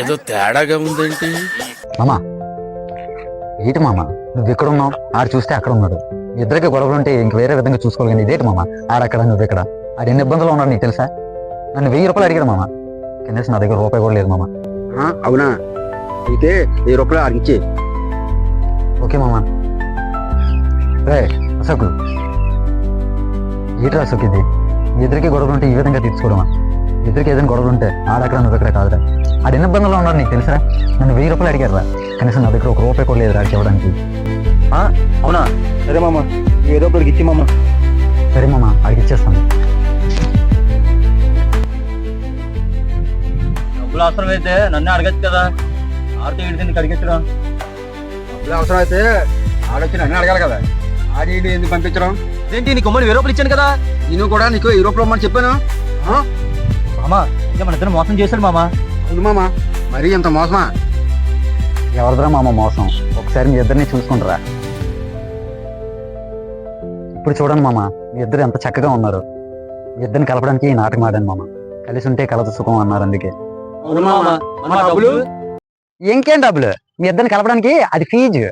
ఏదో తేడాగా ఉందేంటి? మామా ఏంటి మామ, నువ్వు ఇక్కడ ఉన్నావు, ఆడు చూస్తే అక్కడ ఉన్నాడు. ఇద్దరికి గొడవలు ఉంటే ఇంక వేరే విధంగా చూసుకోవాలి కానీ ఇదేంటి మామ, ఆడక్కడ నువ్వు ఇక్కడ. ఆడు ఎన్ని ఇబ్బందులు ఉన్నాడు నీకు తెలుసా? నన్ను 1000 రూపాయలు అడిగాడు మామ, కనీసం నా దగ్గర రూపాయి కూడా లేదు మామ. అవునా, అయితే 1000 రూపాయలు ఆడికి ఇచ్చే. ఓకే మామ. రే అశోకులు, ఏంటి అశోక్ ఇది? మీ ఇద్దరికి గొడవలు ఉంటే ఈ విధంగా తీర్చుకోవడమా? ఇద్దరికి ఏదైనా గొడవలు ఉంటే ఆడక్కడ నువ్వు ఇక్కడ కాదురా. ఆడు ఎన్ని ఇబ్బందులు ఉన్నాడు నీకు తెలుసా? నన్ను 1000 రూపాయలు అడిగారు రా, కనీసం నా దగ్గర ఒక రూపాయి కూడా లేదు రాడికి ఇవ్వడానికి. అవునా, సరే మామ, 1000 రూపాయలకి ఇచ్చి మామ. సరే మామ, ఆడికి ఇచ్చేస్తాను. డబ్బులు అవసరం అయితే నన్ను అడగచ్చు కదా, ఆడితే వీడికి అడిగించడం. డబ్బులు అవసరం అయితే ఆడొచ్చి నన్ను అడగాలి కదా, ఆడి ఎందుకు పంపించడం? ఏంటి నీకు 1000 రూపాయలు ఇచ్చాను కదా. నేను కూడా నీకు 1000 రూపాయలు ఇవ్వమని చెప్పాను. మామా అయితే మన ఇద్దరు మోసం చేశాడు మామా. అవును మామ, మరీ ఇంత మోసమా? ఎవరిదిరా మామ మోసం? ఒకసారి మీ ఇద్దరిని చూసుకుంటారా? ఇప్పుడు చూడండి మామ, మీ ఇద్దరు ఎంత చక్కగా ఉన్నారు. మీ ఇద్దరిని కలపడానికి ఈ నాటకం ఆడాను మామ. కలిసి ఉంటే కలత సుఖం అన్నారు, అందుకే. అవును మామా, మన డబ్బులు ఇంకేం డబ్బులు? మీ ఇద్దరిని కలపడానికి అది ఫీజు.